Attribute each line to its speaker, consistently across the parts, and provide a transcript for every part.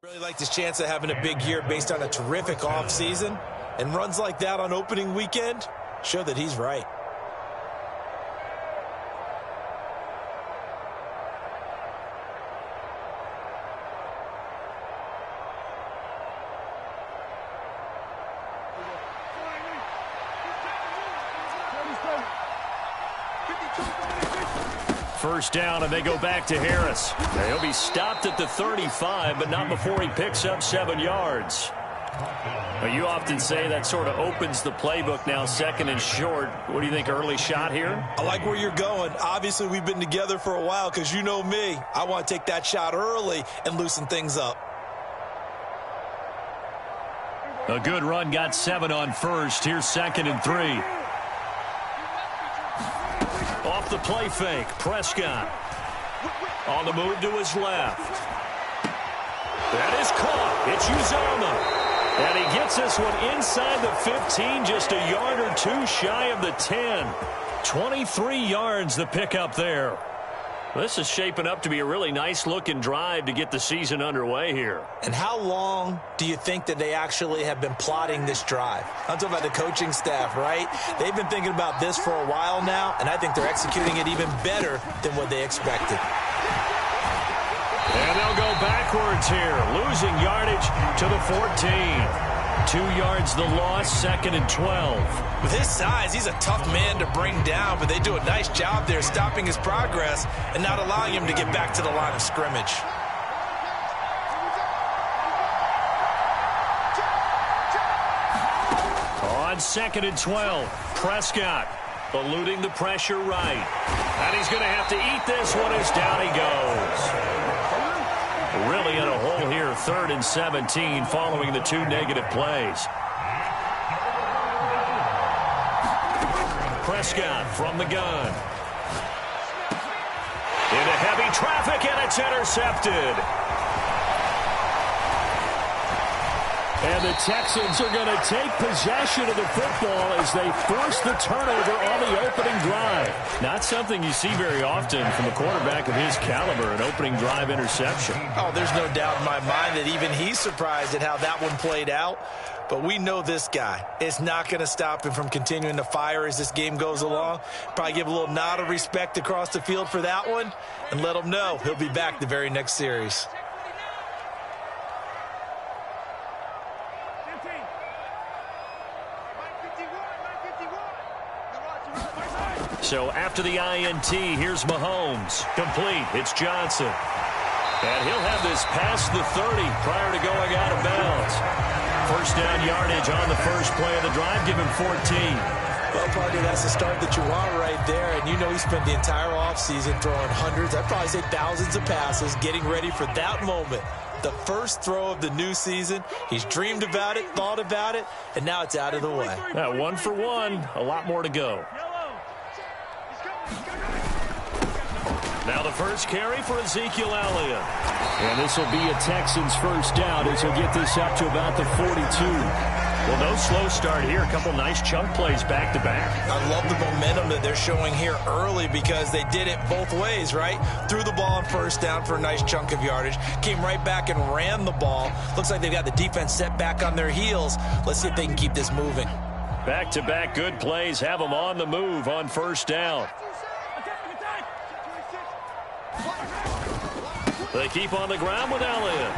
Speaker 1: Really liked his chance of having a big year based on a terrific offseason, and runs like that on opening weekend show that he's right.
Speaker 2: First down, and they go back to Harris. He'll be stopped at the 35, but not before he picks up 7 yards. Well, you often say that sort of opens the playbook now, second and short. What do you think, early shot here?
Speaker 1: I like where you're going. Obviously, we've been together for a while because you know me. I want to take that shot early and loosen things up.
Speaker 2: A good run, got 7 on first. Here's 2nd and 3. Off the play fake, Prescott. On the move to his left. That is caught. It's Uzomah. And he gets this one inside the 15, just a yard or two shy of the 10. 23 yards the pickup there. This is shaping up to be a really nice-looking drive to get the season underway here.
Speaker 1: And how long do you think that they actually have been plotting this drive? I'm talking about the coaching staff, right? They've been thinking about this for a while now, and I think they're executing it even better than what they expected.
Speaker 2: And they'll go backwards here, losing yardage to the 14. 2 yards the loss, 2nd and 12.
Speaker 1: With his size, he's a tough man to bring down, but they do a nice job there stopping his progress and not allowing him to get back to the line of scrimmage.
Speaker 2: On 2nd and 12, Prescott eluding the pressure right. And he's going to have to eat this one as down he goes. Really in a hole here, 3rd and 17 following the 2 negative plays. Prescott from the gun. Into heavy traffic, and it's intercepted. And the Texans are going to take possession of the football as they force the turnover on the opening drive. Not something you see very often from a quarterback of his caliber, an opening drive interception.
Speaker 1: Oh, there's no doubt in my mind that even he's surprised at how that one played out. But we know this guy. It's not going to stop him from continuing to fire as this game goes along. Probably give a little nod of respect across the field for that one and let him know he'll be back the very next series.
Speaker 2: So after the INT, here's Mahomes. Complete. It's Johnson. And he'll have this past the 30 prior to going out of bounds. First down yardage on the first play of the drive. Give him 14.
Speaker 1: Well, Parker, that's the start that you want right there. And you know he spent the entire offseason throwing hundreds, I'd probably say thousands of passes, getting ready for that moment. The first throw of the new season. He's dreamed about it, thought about it, and now it's out of the way.
Speaker 2: 1 for 1. A lot more to go. Now the first carry for Ezekiel Elliott. And this will be a Texans first down as he'll get this up to about the 42. Well, no slow start here. A couple nice chunk plays back-to-back.
Speaker 1: I love the momentum that they're showing here early because they did it both ways, right? Threw the ball on first down for a nice chunk of yardage. Came right back and ran the ball. Looks like they've got the defense set back on their heels. Let's see if they can keep this moving.
Speaker 2: Back-to-back good plays have them on the move on first down. They keep on the ground with Elliott.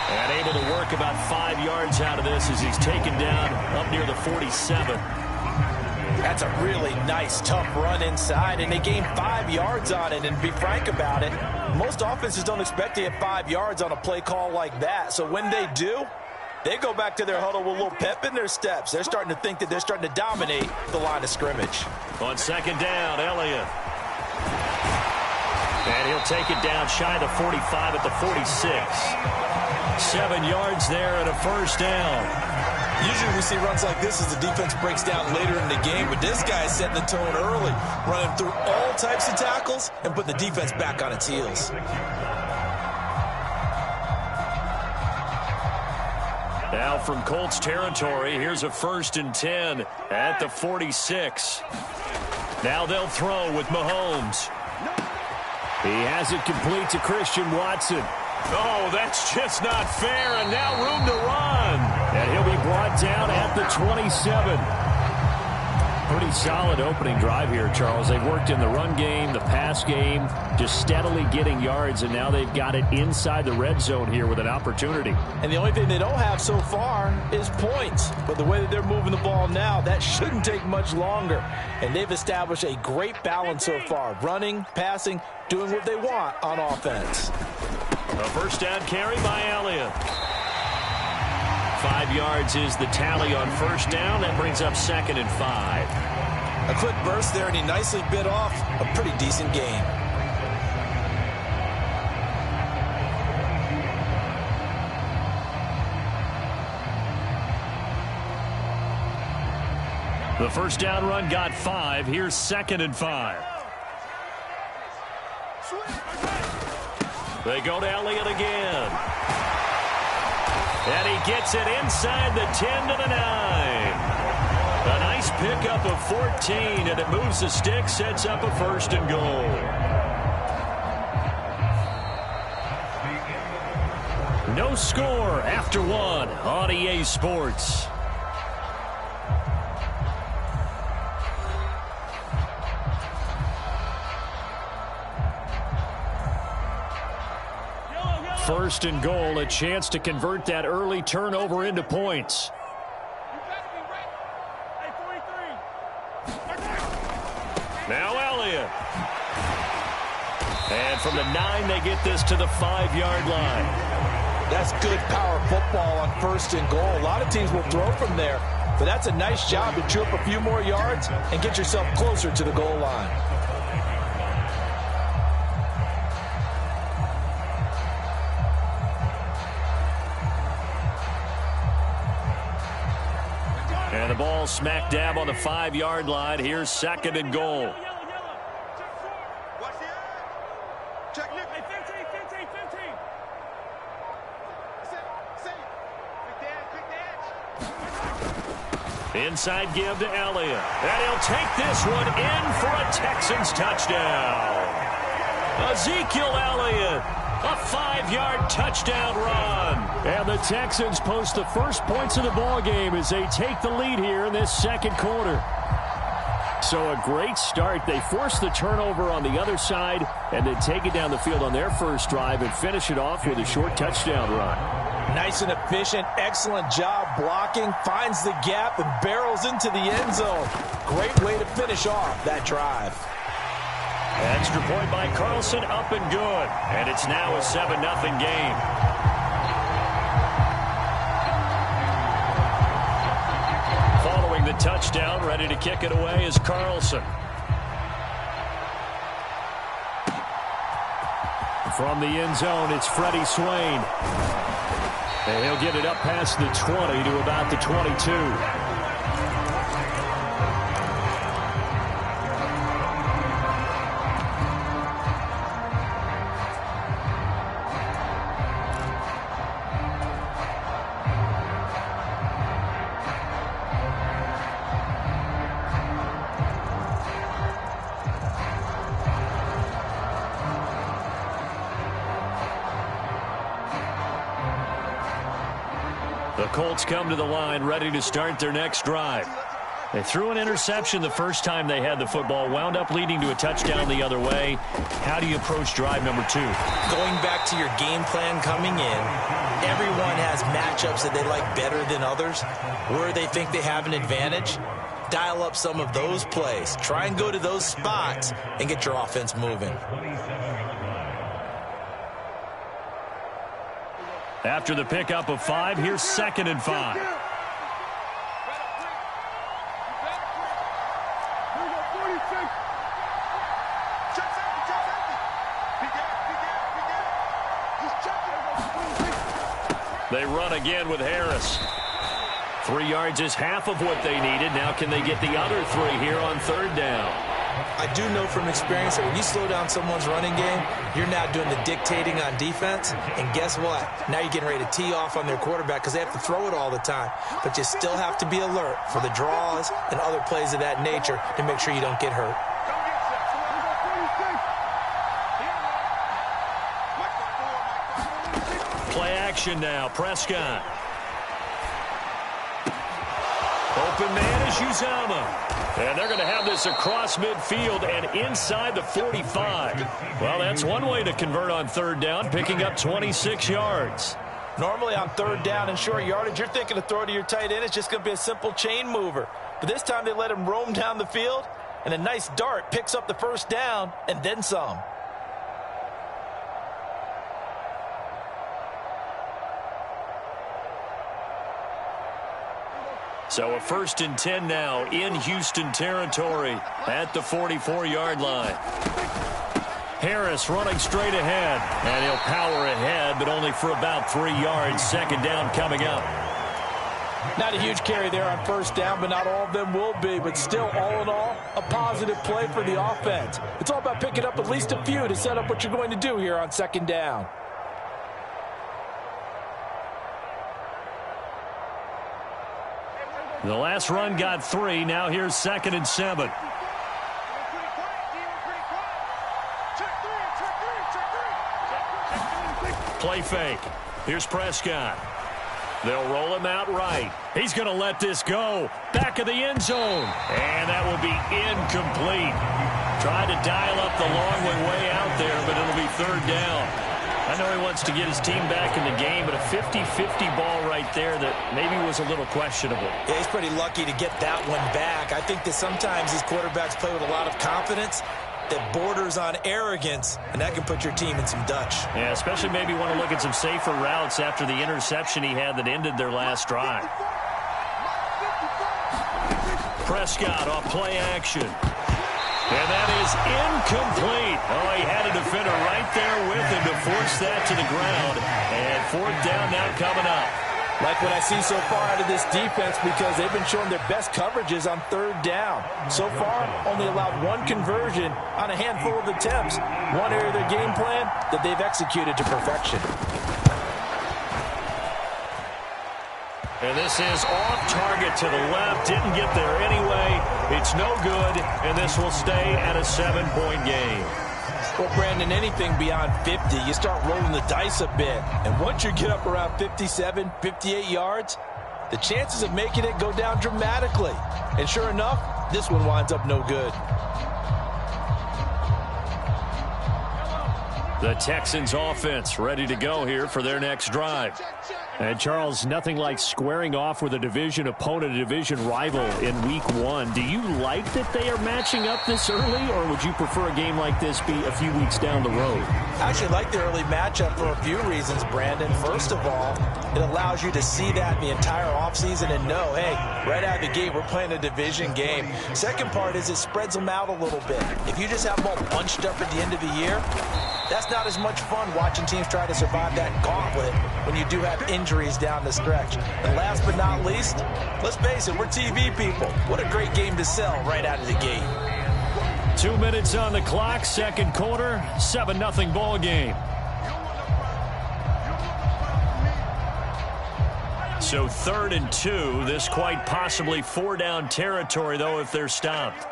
Speaker 2: And able to work about 5 yards out of this as he's taken down up near the 47.
Speaker 1: That's a really nice, tough run inside, and they gained 5 yards on it. And to be frank about it, most offenses don't expect to get 5 yards on a play call like that. So when they do, they go back to their huddle with a little pep in their steps. They're starting to think that they're starting to dominate the line of scrimmage.
Speaker 2: On second down, Elliott. And he'll take it down shy of the 45 at the 46. 7 yards there and a first down.
Speaker 1: Usually we see runs like this as the defense breaks down later in the game, but this guy is setting the tone early, running through all types of tackles and putting the defense back on its heels.
Speaker 2: Now from Colts territory, here's a 1st and 10 at the 46. Now they'll throw with Mahomes. He has it complete to Christian Watson. Oh, that's just not fair, and now room to run. And he'll be brought down at the 27. Pretty solid opening drive here, Charles. They've worked in the run game, the pass game, just steadily getting yards, and now they've got it inside the red zone here with an opportunity.
Speaker 1: And the only thing they don't have so far is points. But the way that they're moving the ball now, that shouldn't take much longer. And they've established a great balance so far. Running, passing, doing what they want on offense.
Speaker 2: A first down carry by Elliott. 5 yards is the tally on first down. That brings up 2nd and 5.
Speaker 1: A quick burst there, and he nicely bit off a pretty decent gain.
Speaker 2: The first down run got 5. Here's 2nd and 5. They go to Elliott again. And he gets it inside the 10 to the 9. A nice pickup of 14, and it moves the stick, sets up a 1st and goal. No score after 1 on EA Sports. First and goal, a chance to convert that early turnover into points. Now Elliott. And from the 9, they get this to the 5-yard line.
Speaker 1: That's good power football on 1st and goal. A lot of teams will throw from there, but that's a nice job to chew up a few more yards and get yourself closer to the goal line.
Speaker 2: And the ball smack dab on the 5-yard line. Here's 2nd and goal. Inside give to Elliott. And he'll take this one in for a Texans touchdown. Ezekiel Elliott. A 5-yard touchdown run. And the Texans post the first points of the ball game as they take the lead here in this 2nd quarter. So a great start. They force the turnover on the other side and then take it down the field on their first drive and finish it off with a short touchdown run.
Speaker 1: Nice and efficient. Excellent job blocking. Finds the gap and barrels into the end zone. Great way to finish off that drive.
Speaker 2: Extra point by Carlson, up and good. And it's now a 7-0 game. Following the touchdown, ready to kick it away is Carlson. From the end zone, it's Freddie Swain. And he'll get it up past the 20 to about the 22. The Colts come to the line ready to start their next drive. They threw an interception the first time they had the football, wound up leading to a touchdown the other way. How do you approach drive number 2?
Speaker 1: Going back to your game plan coming in, everyone has matchups that they like better than others. Where they think they have an advantage, dial up some of those plays. Try and go to those spots and get your offense moving.
Speaker 2: After the pickup of 5, here's 2nd and 5. They run again with Harris. 3 yards is half of what they needed. Now can they get the other 3 here on 3rd down?
Speaker 1: I do know from experience that when you slow down someone's running game, you're now doing the dictating on defense. And guess what? Now you're getting ready to tee off on their quarterback because they have to throw it all the time. But you still have to be alert for the draws and other plays of that nature to make sure you don't get hurt.
Speaker 2: Play action now. Prescott. Open man is Uzomah. And they're going to have this across midfield and inside the 45. Well, that's one way to convert on third down, picking up 26 yards.
Speaker 1: Normally on third down and short yardage, you're thinking to throw to your tight end. It's just going to be a simple chain mover. But this time they let him roam down the field, and a nice dart picks up the first down and then some.
Speaker 2: So a 1st and 10 now in Houston territory at the 44-yard line. Harris running straight ahead, and he'll power ahead, but only for about 3 yards. 2nd down coming up.
Speaker 1: Not a huge carry there on first down, but not all of them will be. But still, all in all, a positive play for the offense. It's all about picking up at least a few to set up what you're going to do here on 2nd down.
Speaker 2: The last run got 3. Now here's 2nd and 7. Play fake. Here's Prescott. They'll roll him out right. He's going to let this go. Back of the end zone. And that will be incomplete. Tried to dial up the long way out there, but it'll be 3rd down. I know he wants to get his team back in the game, but a 50-50 ball right there that maybe was a little questionable.
Speaker 1: Yeah, he's pretty lucky to get that one back. I think that sometimes these quarterbacks play with a lot of confidence that borders on arrogance, and that can put your team in some Dutch.
Speaker 2: Yeah, especially maybe want to look at some safer routes after the interception he had that ended their last drive. Prescott off play action. And that is incomplete. Oh, he had a defender right there with him to force that to the ground. And 4th down now coming up.
Speaker 1: Like what I see so far out of this defense, because they've been showing their best coverages on 3rd down. So far, only allowed 1 conversion on a handful of attempts. One area of their game plan that they've executed to perfection.
Speaker 2: And this is off target to the left. Didn't get there anyway. It's no good, and this will stay at a 7-point game.
Speaker 1: Well, Brandon, anything beyond 50, you start rolling the dice a bit. And once you get up around 57, 58 yards, the chances of making it go down dramatically. And sure enough, this one winds up no good.
Speaker 2: The Texans offense ready to go here for their next drive. And Charles, nothing like squaring off with a division opponent, a division rival in week 1. Do you like that they are matching up this early, or would you prefer a game like this be a few weeks down the road?
Speaker 1: I actually like the early matchup for a few reasons, Brandon. First of all, it allows you to see that the entire offseason and know, hey, right out of the gate, we're playing a division game. Second part is it spreads them out a little bit. If you just have them all bunched up at the end of the year, that's not as much fun watching teams try to survive that gauntlet when you do have injuries down the stretch. And last but not least, let's face it, we're TV people. What a great game to sell right out of the gate.
Speaker 2: 2 minutes on the clock, 2nd quarter, 7-0 ball game. So 3rd and 2, this quite possibly 4-down territory, though, if they're stopped.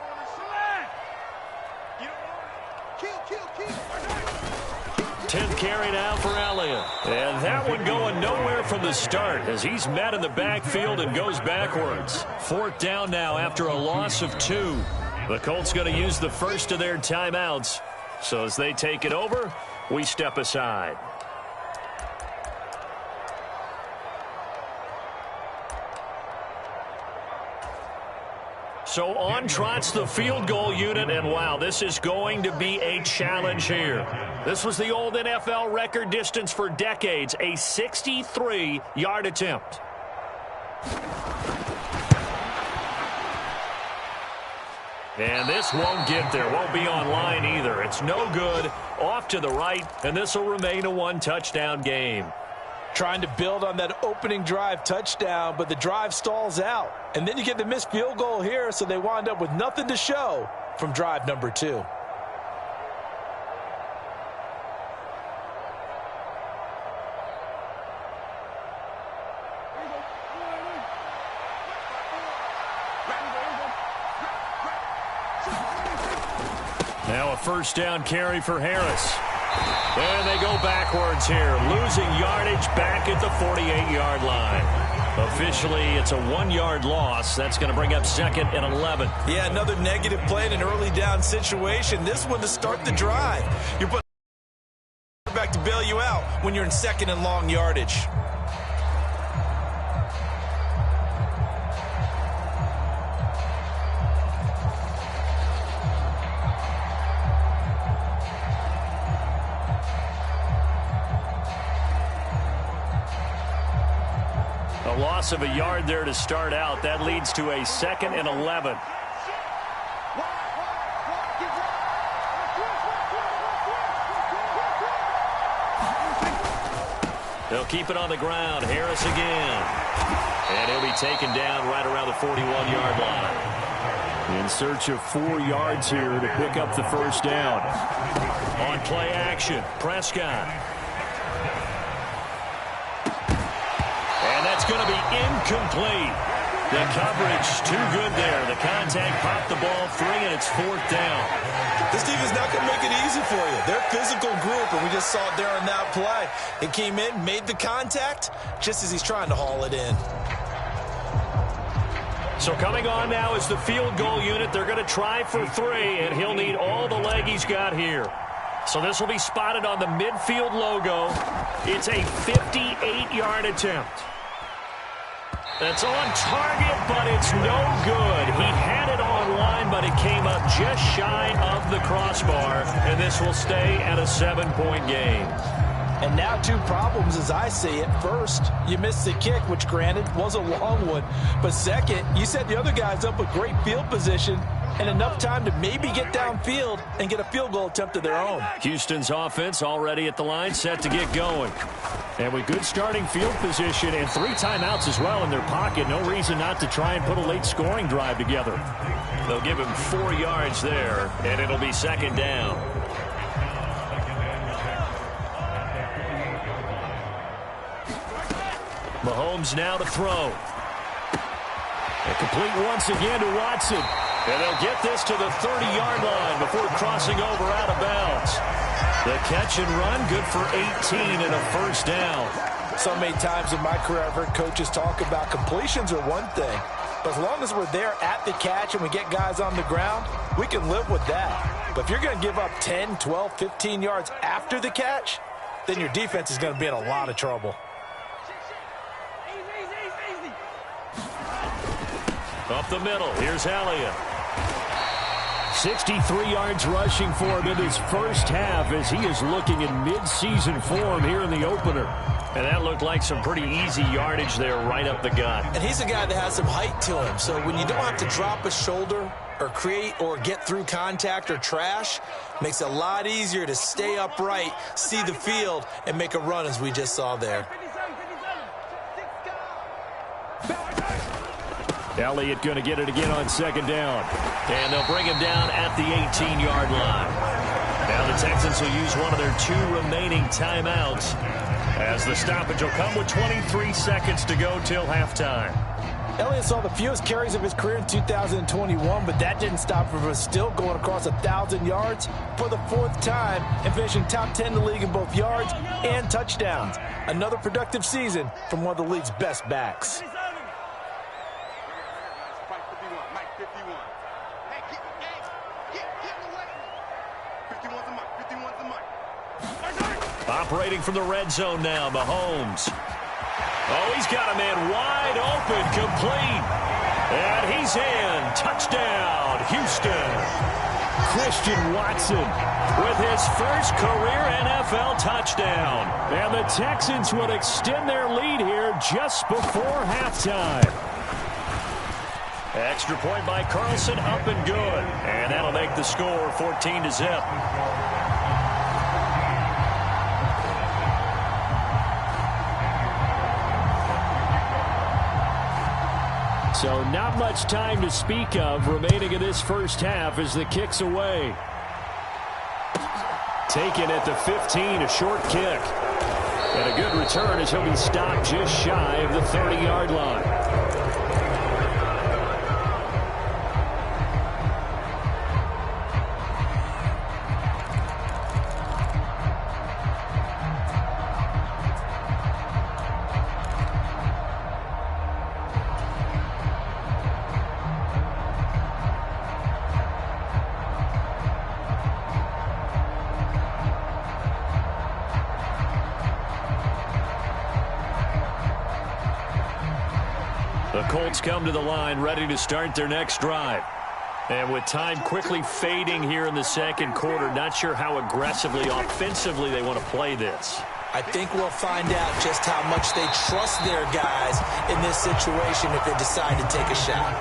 Speaker 2: Tenth carry now for Elliott. And that one going nowhere from the start as he's met in the backfield and goes backwards. 4th down now after a loss of 2. The Colts going to use the first of their timeouts. So as they take it over, we step aside. So on trots the field goal unit, and wow, this is going to be a challenge here. This was the old NFL record distance for decades, a 63-yard attempt. And this won't get there, won't be on line either. It's no good, off to the right, and this will remain a 1-touchdown game.
Speaker 1: Trying to build on that opening drive touchdown, but the drive stalls out. And then you get the missed field goal here, so they wind up with nothing to show from drive number 2.
Speaker 2: Now a 1st down carry for Harris. And they go backwards here, losing yardage back at the 48-yard line. Officially, it's a 1-yard loss. That's going to bring up second and 11.
Speaker 1: Yeah, another negative play in an early down situation. This one to start the drive. You're putting back to bail you out when you're in second and long yardage.
Speaker 2: A loss of a yard there to start out. That leads to a second and 11. They'll keep it on the ground. Harris again. And he'll be taken down right around the 41-yard line. In search of 4 yards here to pick up the first down. On play action, Prescott. And that's going to be incomplete. The coverage too good there. The contact popped the ball free, and it's 4th down.
Speaker 1: This defense not going to make it easy for you. They're a physical group, and we just saw it there on that play. It came in, made the contact, just as he's trying to haul it in.
Speaker 2: So coming on now is the field goal unit. They're going to try for 3, and he'll need all the leg he's got here. So this will be spotted on the midfield logo. It's a 58-yard attempt. That's on target, but it's no good. He had it on line, but it came up just shy of the crossbar, and this will stay at a 7-point game.
Speaker 1: And now 2 problems as I see it. First, you missed the kick, which granted was a long one. But second, you set the other guys up with great field position and enough time to maybe get downfield and get a field goal attempt of their own.
Speaker 2: Houston's offense already at the line, set to get going. And with good starting field position and 3 timeouts as well in their pocket, no reason not to try and put a late scoring drive together. They'll give him 4 yards there, and it'll be 2nd down. Mahomes now to throw. And complete once again to Watson. And they'll get this to the 30-yard line before crossing over out of bounds. The catch and run, good for 18 and a first down.
Speaker 1: So many times in my career, I've heard coaches talk about completions are one thing. But as long as we're there at the catch and we get guys on the ground, we can live with that. But if you're going to give up 10, 12, 15 yards after the catch, then your defense is going to be in a lot of trouble.
Speaker 2: Up the middle, here's Elliott. 63 yards rushing for him in his first half as he is looking in mid-season form here in the opener. And that looked like some pretty easy yardage there right up the gut.
Speaker 1: And he's a guy that has some height to him, so when you don't have to drop a shoulder or create or get through contact or trash, makes it a lot easier to stay upright, see the field, and make a run as we just saw there.
Speaker 2: Elliott going to get it again on 2nd down. And they'll bring him down at the 18-yard line. Now the Texans will use one of their 2 remaining timeouts as the stoppage will come with 23 seconds to go till halftime.
Speaker 1: Elliott saw the fewest carries of his career in 2021, but that didn't stop him from still going across 1,000 yards for the 4th time and finishing top 10 in the league in both yards and touchdowns. Another productive season from one of the league's best backs.
Speaker 2: Operating from the red zone now, Mahomes. Oh, he's got a man wide open, complete. And he's in. Touchdown, Houston. Christian Watson with his first career NFL touchdown. And the Texans will extend their lead here just before halftime. Extra point by Carlson, up and good. And that'll make the score 14-0. So not much time to speak of remaining in this first half as the kick's away. Taken at the 15, a short kick. And a good return as he'll be stopped just shy of the 30-yard line. The Colts come to the line ready to start their next drive. And with time quickly fading here in the second quarter, not sure how aggressively, offensively they want to play this.
Speaker 1: I think we'll find out just how much they trust their guys in this situation if they decide to take a shot.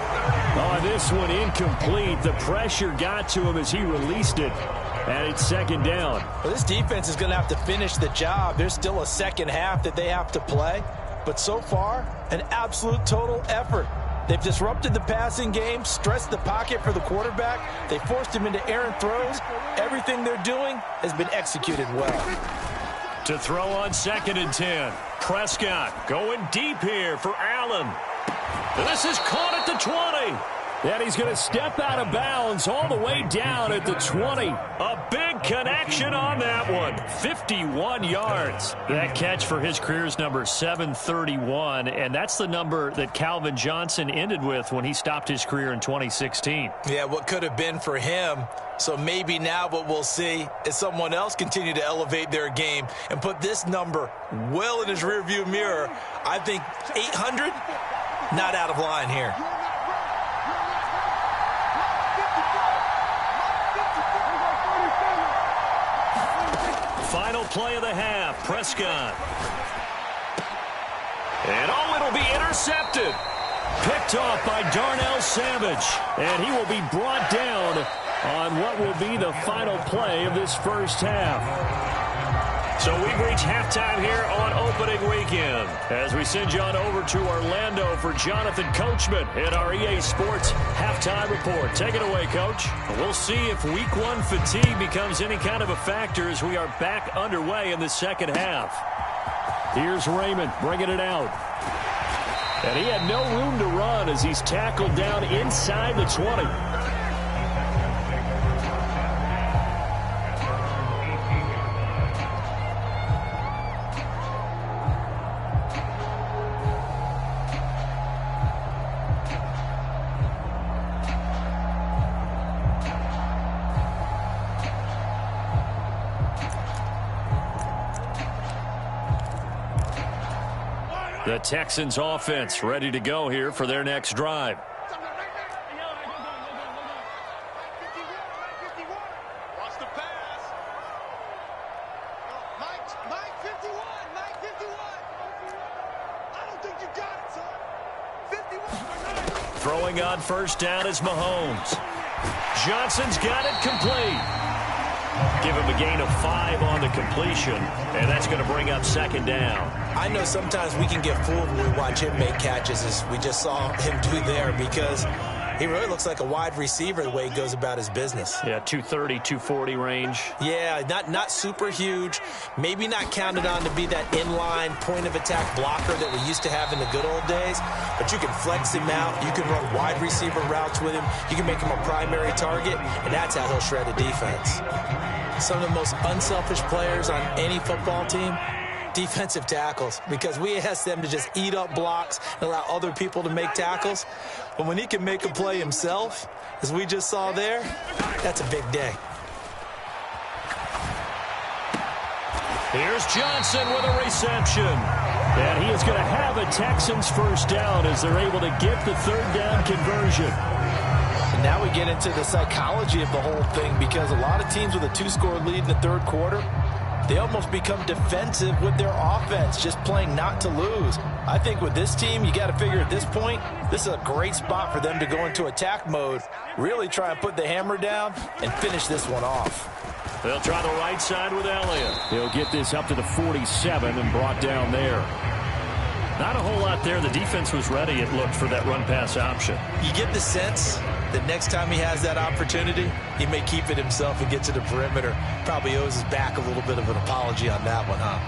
Speaker 2: Oh, this one incomplete. The pressure got to him as he released it. And it's second down.
Speaker 1: Well, this defense is going to have to finish the job. There's still a second half that they have to play. But so far, an absolute total effort. They've disrupted the passing game, stressed the pocket for the quarterback. They forced him into errant throws. Everything they're doing has been executed well.
Speaker 2: To throw on 2nd and 10. Prescott going deep here for Allen. This is caught at the 20. And he's going to step out of bounds all the way down at the 20. A big connection on that one. 51 yards. That catch for his career's number 731, and that's the number that Calvin Johnson ended with when he stopped his career in 2016.
Speaker 1: Yeah, what could have been for him. So maybe now what we'll see is someone else continue to elevate their game and put this number well in his rearview mirror. I think 800, not out of line here.
Speaker 2: Final play of the half, Prescott. And it'll be intercepted. Picked off by Darnell Savage. And he will be brought down on what will be the final play of this first half. So we've reached halftime here on opening weekend as we send you on over to Orlando for Jonathan Coachman in our EA Sports Halftime Report. Take it away, Coach. We'll see if Week 1 fatigue becomes any kind of a factor as we are back underway in the second half. Here's Raymond bringing it out. And he had no room to run as he's tackled down inside the 20. The Texans offense ready to go here for their next drive. Throwing on first down is Mahomes. Johnson's got it complete. Give him a gain of 5 on the completion, and that's going to bring up second down.
Speaker 1: I know sometimes we can get fooled when we watch him make catches, as we just saw him do there, because he really looks like a wide receiver the way he goes about his business.
Speaker 2: Yeah, 230, 240 range.
Speaker 1: Yeah, not super huge. Maybe not counted on to be that inline point-of-attack blocker that we used to have in the good old days, but you can flex him out. You can run wide receiver routes with him. You can make him a primary target, and that's how he'll shred a defense. Some of the most unselfish players on any football team, defensive tackles, because we ask them to just eat up blocks and allow other people to make tackles. But when he can make a play himself, as we just saw there, that's a big day.
Speaker 2: Here's Johnson with a reception. And he is going to have a Texans first down as they're able to get the third down conversion.
Speaker 1: And now we get into the psychology of the whole thing, because a lot of teams with a 2-score lead in the third quarter, they almost become defensive with their offense, just playing not to lose. I think with this team, you got to figure at this point, this is a great spot for them to go into attack mode, really try and put the hammer down and finish this one off.
Speaker 2: They'll try the right side with Elliott. He'll get this up to the 47 and brought down there. Not a whole lot there. The defense was ready, it looked, for that run-pass option.
Speaker 1: You get the sense that next time he has that opportunity, he may keep it himself and get to the perimeter. Probably owes his back a little bit of an apology on that one, huh?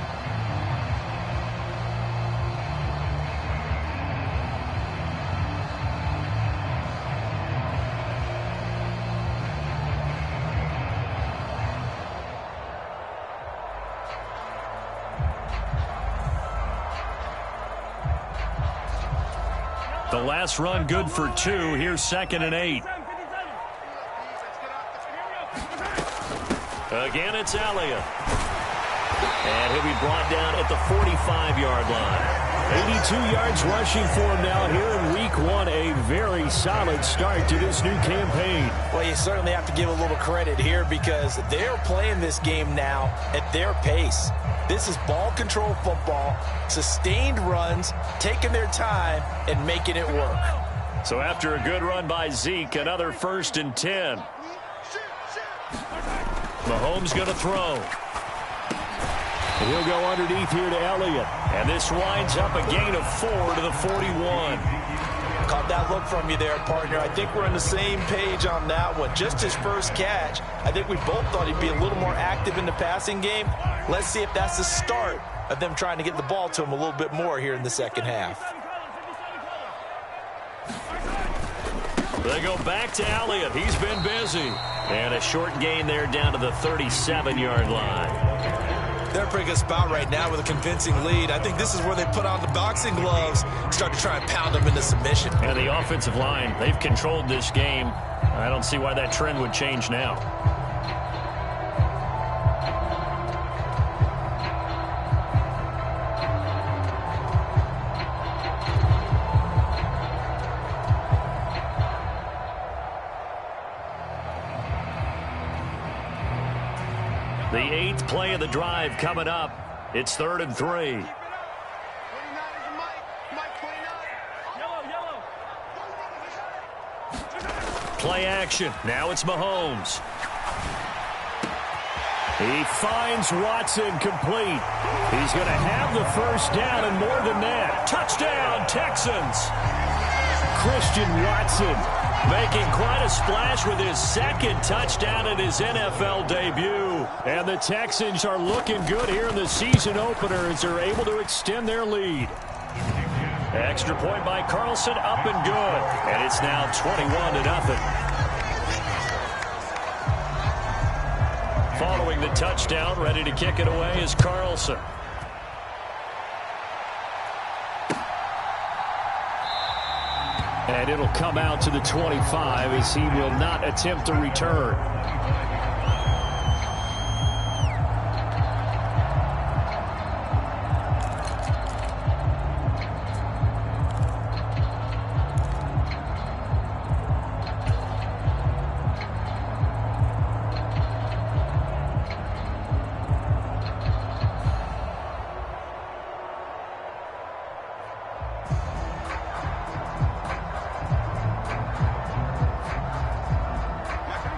Speaker 2: The last run good for 2. Here's 2nd and 8. Again, it's Elliott. And he'll be brought down at the 45-yard line. 82 yards rushing for him now here in Week 1. A very solid start to this new campaign.
Speaker 1: Well, you certainly have to give a little credit here because they're playing this game now at their pace. This is ball control football, sustained runs, taking their time, and making it work.
Speaker 2: So after a good run by Zeke, another 1st and 10. Mahomes going to throw. He'll go underneath here to Elliott. And this winds up a gain of 4 to the 41.
Speaker 1: Caught that look from you there, partner. I think we're on the same page on that one. Just his first catch, I think we both thought he'd be a little more active in the passing game. Let's see if that's the start of them trying to get the ball to him a little bit more here in the second half.
Speaker 2: They go back to Elliott. He's been busy. And a short gain there down to the 37-yard line.
Speaker 1: They're in a pretty good spot right now with a convincing lead. I think this is where they put on the boxing gloves and start to try and pound them into submission.
Speaker 2: And the offensive line, they've controlled this game. I don't see why that trend would change now. The 8th play of the drive coming up. It's 3rd and 3. Play action. Now it's Mahomes. He finds Watson complete. He's going to have the first down and more than that. Touchdown, Texans. Christian Watson making quite a splash with his 2nd touchdown in his NFL debut. And the Texans are looking good here in the season opener as they're able to extend their lead. Extra point by Carlson, up and good. And it's now 21-0. Following the touchdown, ready to kick it away is Carlson. And it'll come out to the 25 as he will not attempt a return.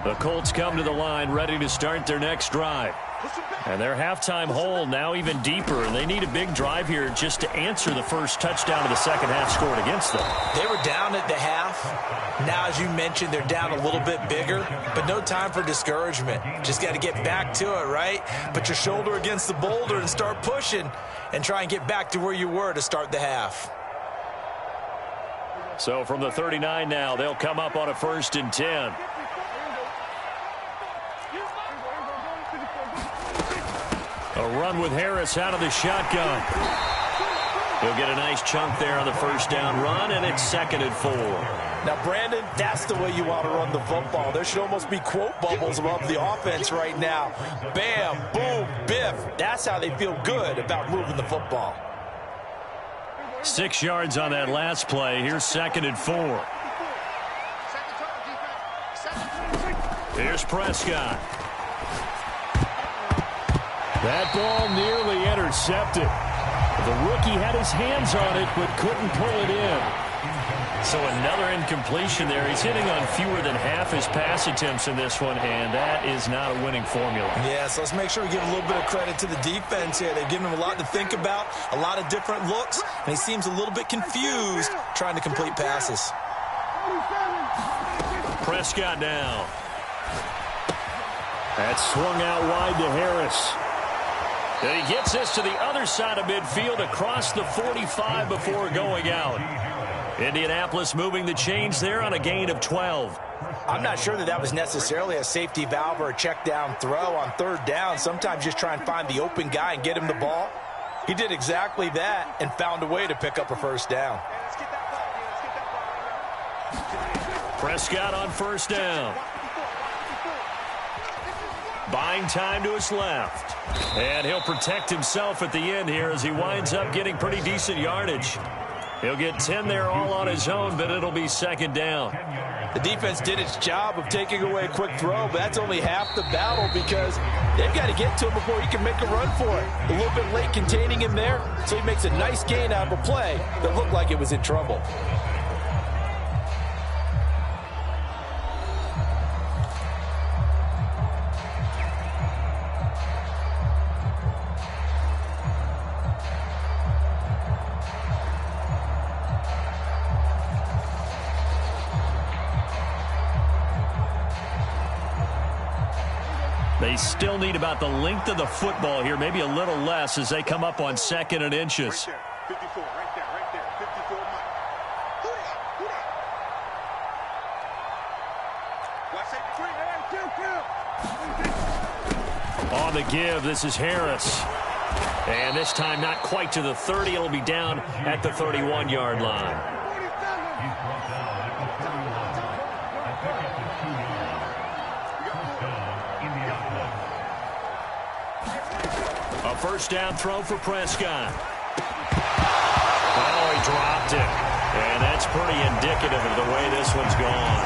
Speaker 2: The Colts come to the line ready to start their next drive. And their halftime hole now even deeper, and they need a big drive here just to answer the first touchdown of the second half scored against them.
Speaker 1: They were down at the half. Now, as you mentioned, they're down a little bit bigger, but no time for discouragement. Just got to get back to it, right? Put your shoulder against the boulder and start pushing and try and get back to where you were to start the half.
Speaker 2: So from the 39 now, they'll come up on a 1st and 10. A run with Harris out of the shotgun. He'll get a nice chunk there on the first down run, and it's 2nd and 4.
Speaker 1: Now, Brandon, that's the way you want to run the football. There should almost be quote bubbles above the offense right now. Bam, boom, biff. That's how they feel good about moving the football.
Speaker 2: 6 yards on that last play. Here's 2nd and 4. Here's Prescott. That ball nearly intercepted. The rookie had his hands on it but couldn't pull it in. So another incompletion there. He's hitting on fewer than half his pass attempts in this one, and that is not a winning formula.
Speaker 1: Yeah, so let's make sure we give a little bit of credit to the defense here. They've given him a lot to think about, a lot of different looks, and he seems a little bit confused trying to complete passes.
Speaker 2: Prescott now. That's swung out wide to Harris. And he gets this to the other side of midfield across the 45 before going out. Indianapolis moving the chains there on a gain of 12.
Speaker 1: I'm not sure that was necessarily a safety valve or a check down throw on 3rd down. Sometimes just try and find the open guy and get him the ball. He did exactly that and found a way to pick up a 1st down.
Speaker 2: Prescott on 1st down. Buying time to his left. And he'll protect himself at the end here as he winds up getting pretty decent yardage. He'll get 10 there all on his own, but it'll be second down.
Speaker 1: The defense did its job of taking away a quick throw, but that's only half the battle because they've got to get to him before he can make a run for it. A little bit late containing him there, so he makes a nice gain out of a play that looked like it was in trouble.
Speaker 2: They still need about the length of the football here, maybe a little less as they come up on 2nd and inches.
Speaker 3: Right there, 54, right there, 54 Mike. Who that?
Speaker 2: On the give, this is Harris. And this time not quite to the 30. It'll be down at the 31-yard line. A first down throw for Prescott. Oh, he dropped it. And that's pretty indicative of the way this one's gone.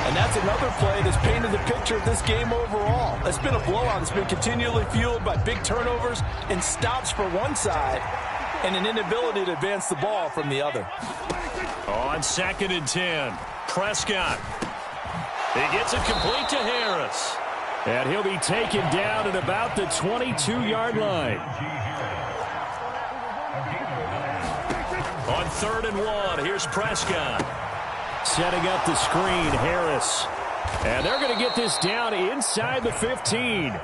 Speaker 1: And that's another play that's painted the picture of this game overall. It's been a blowout. It's been continually fueled by big turnovers and stops for one side and an inability to advance the ball from the other.
Speaker 2: On 2nd and 10, Prescott. He gets it complete to Harris. And he'll be taken down at about the 22-yard line. On 3rd and 1, here's Prescott. Setting up the screen, Harris. And they're going to get this down inside the 15.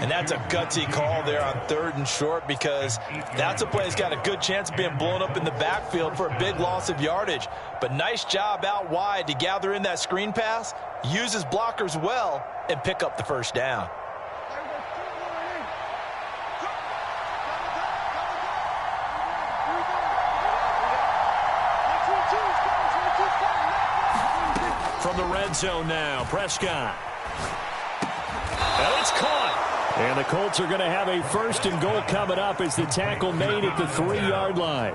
Speaker 1: And that's a gutsy call there on 3rd and short because that's a play that's got a good chance of being blown up in the backfield for a big loss of yardage. But nice job out wide to gather in that screen pass, use his blockers well, and pick up the first down.
Speaker 2: From the red zone now, Prescott. And it's caught. And the Colts are going to have a 1st and goal coming up as the tackle made at the 3-yard line.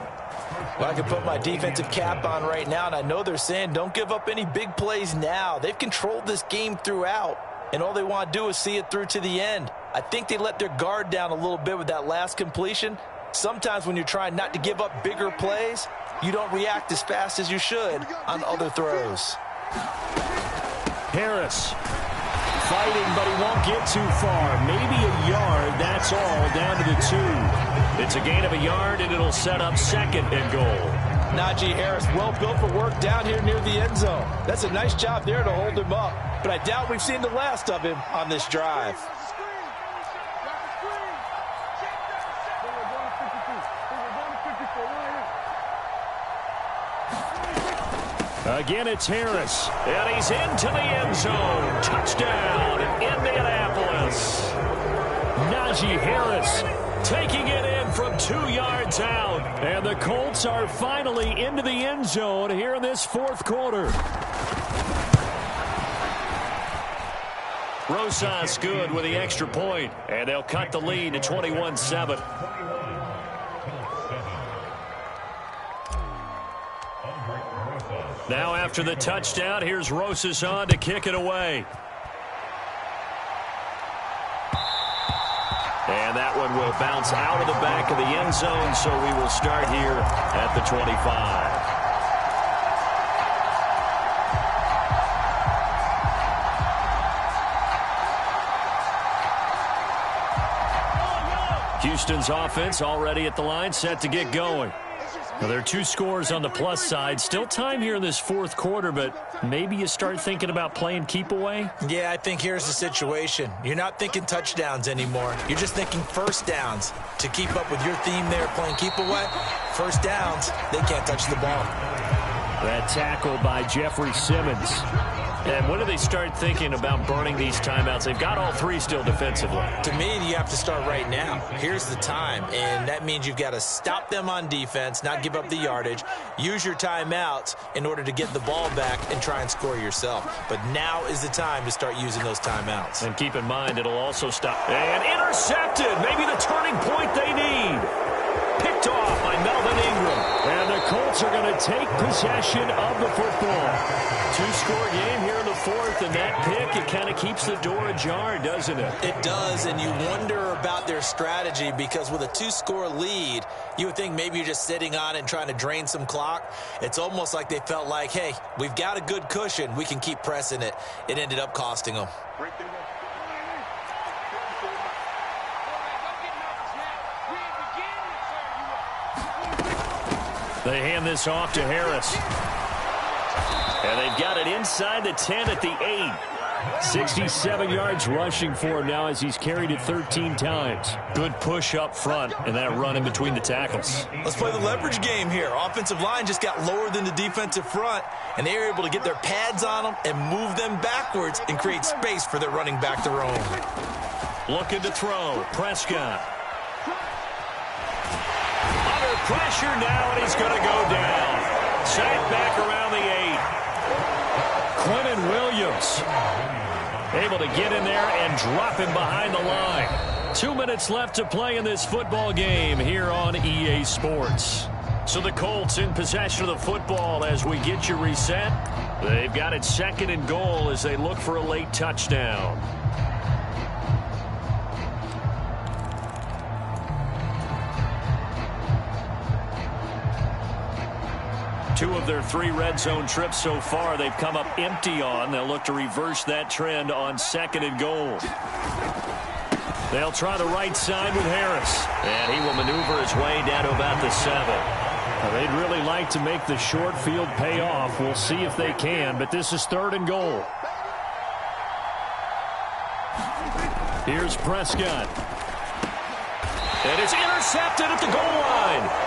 Speaker 1: Well, I can put my defensive cap on right now, and I know they're saying don't give up any big plays now. They've controlled this game throughout, and all they want to do is see it through to the end. I think they let their guard down a little bit with that last completion. Sometimes when you're trying not to give up bigger plays, you don't react as fast as you should on other throws.
Speaker 2: Harris fighting, but he won't get too far. Maybe a yard, that's all, down to the 2. It's a gain of a yard, and it'll set up 2nd and goal.
Speaker 1: Najee Harris, well built for work down here near the end zone. That's a nice job there to hold him up. But I doubt we've seen the last of him on this drive.
Speaker 2: Again, it's Harris, and he's into the end zone. Touchdown, Indianapolis. Najee Harris taking it in from 2 yards out. And the Colts are finally into the end zone here in this 4th quarter. Rosas good with the extra point, and they'll cut the lead to 21-7. Now after the touchdown, here's Rosas on to kick it away. And that one will bounce out of the back of the end zone, so we will start here at the 25. Houston's offense already at the line, set to get going. Now, there are 2 scores on the plus side. Still time here in this 4th quarter, but maybe you start thinking about playing keep away?
Speaker 1: Yeah, I think here's the situation. You're not thinking touchdowns anymore. You're just thinking first downs. To keep up with your theme there, playing keep away, first downs, they can't touch the ball.
Speaker 2: That tackle by Jeffrey Simmons. And when do they start thinking about burning these timeouts? They've got all three still defensively.
Speaker 1: To me, you have to start right now. Here's the time, and that means you've got to stop them on defense, not give up the yardage, use your timeouts in order to get the ball back and try and score yourself. But now is the time to start using those timeouts.
Speaker 2: And keep in mind, it'll also stop. And intercepted. Maybe the turning point they need. Picked off by Melvin Ingram. And the Colts are going to take possession of the football. Two-score game here in the fourth, and that pick, it kind of keeps the door ajar, doesn't it?
Speaker 1: It does, and you wonder about their strategy because with a two-score lead, you would think maybe you're just sitting on it and trying to drain some clock. It's almost like they felt like, hey, we've got a good cushion. We can keep pressing it. It ended up costing them.
Speaker 2: They hand this off to Harris. And they've got it inside the 10 at the 8. 67 yards rushing for him now as he's carried it 13 times. Good push up front and that run in between the tackles.
Speaker 1: Let's play the leverage game here. Offensive line just got lower than the defensive front, and they were able to get their pads on them and move them backwards and create space for their running back to roam.
Speaker 2: Looking to throw. Prescott. Under pressure now, and he's going to go down. Sacked back around the 8. Quentin Williams able to get in there and drop him behind the line. 2 minutes left to play in this football game here on EA Sports. So the Colts in possession of the football as we get you reset. They've got it 2nd and goal as they look for a late touchdown. Two of their 3 red zone trips so far they've come up empty on. They'll look to reverse that trend on 2nd and goal. They'll try the right side with Harris. And he will maneuver his way down to about the 7. Now, they'd really like to make the short field pay off. We'll see if they can, but this is 3rd and goal. Here's Prescott. And it's intercepted at the goal line.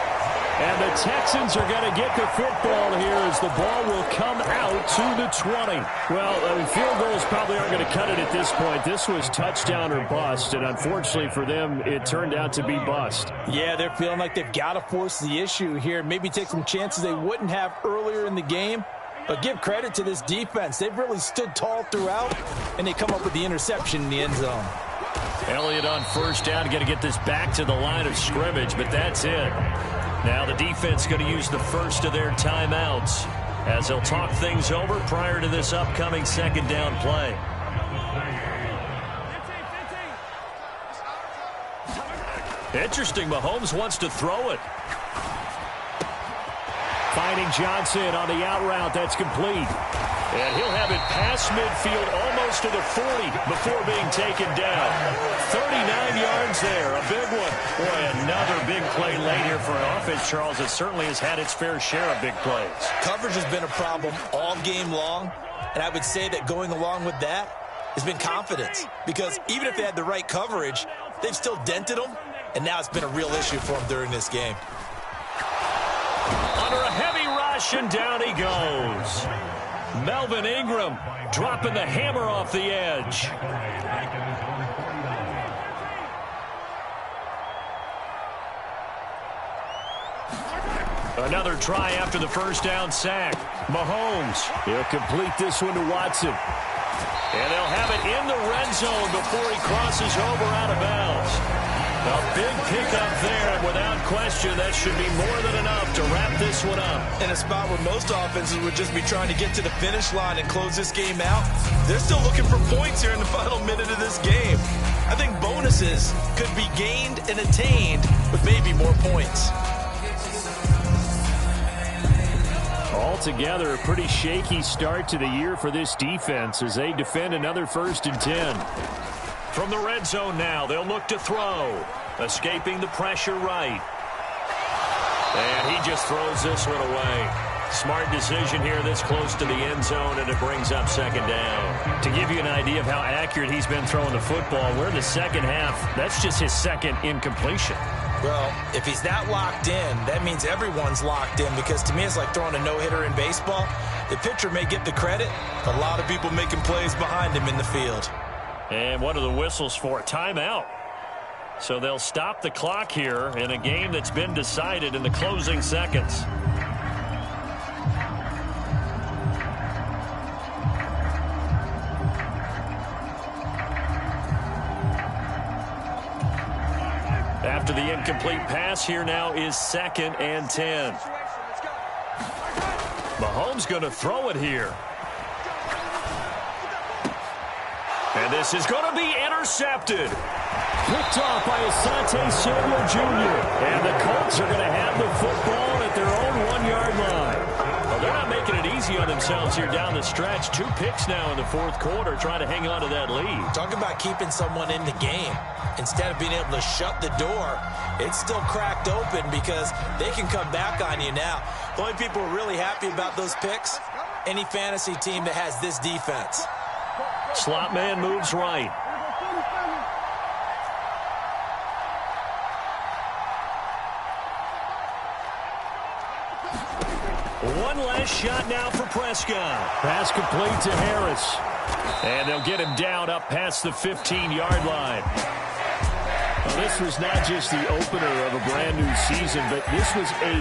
Speaker 2: And the Texans are going to get the football here as the ball will come out to the 20. Well, field goals probably aren't going to cut it at this point. This was touchdown or bust, and unfortunately for them, it turned out to be bust.
Speaker 1: Yeah, they're feeling like they've got to force the issue here. Maybe take some chances they wouldn't have earlier in the game. But give credit to this defense. They've really stood tall throughout, and they come up with the interception in the end zone.
Speaker 2: Elliott on first down, going to get this back to the line of scrimmage, but that's it. Now the defense going to use the first of their timeouts as they'll talk things over prior to this upcoming 2nd down play. Interesting, Mahomes wants to throw it. Finding Johnson on the out route, that's complete. And he'll have it past midfield almost to the 40 before being taken down. 39 yards there, a big one. Boy, another big play late here for an offense, Charles, that certainly has had its fair share of big plays.
Speaker 1: Coverage has been a problem all game long, and I would say that going along with that has been confidence. Because even if they had the right coverage, they've still dented them, and now it's been a real issue for them during this game.
Speaker 2: Under a heavy rush, and down he goes. Melvin Ingram dropping the hammer off the edge. Another try after the first down sack. Mahomes, he'll complete this one to Watson. And they'll have it in the red zone before he crosses over out of bounds. A big pickup there, and without question, that should be more than enough to wrap this one up.
Speaker 1: In a spot where most offenses would just be trying to get to the finish line and close this game out, they're still looking for points here in the final minute of this game. I think bonuses could be gained and attained with maybe more points.
Speaker 2: Altogether, a pretty shaky start to the year for this defense as they defend another 1st and 10. From the red zone now, they'll look to throw. Escaping the pressure right. And he just throws this one away. Smart decision here this close to the end zone, and it brings up 2nd down. To give you an idea of how accurate he's been throwing the football, we're in the second half. That's just his 2nd incompletion.
Speaker 1: Well, if he's that locked in, that means everyone's locked in, because to me it's like throwing a no-hitter in baseball. The pitcher may get the credit. A lot of people making plays behind him in the field.
Speaker 2: And what are the whistles for? Timeout. So they'll stop the clock here in a game that's been decided in the closing seconds. After the incomplete pass, here now is 2nd and 10. Mahomes going to throw it here. And this is going to be intercepted. Picked off by Asante Samuel Jr. And the Colts are going to have the football at their own 1-yard line. Well, they're not making it easy on themselves here down the stretch. 2 picks now in the 4th quarter, trying to hang on to that lead.
Speaker 1: Talk about keeping someone in the game. Instead of being able to shut the door, it's still cracked open because they can come back on you now. The only people who are really happy about those picks, any fantasy team that has this defense.
Speaker 2: Slot man moves right. One last shot now for Prescott. Pass complete to Harris. And they'll get him down up past the 15-yard line. Well, this was not just the opener of a brand new season, but this was a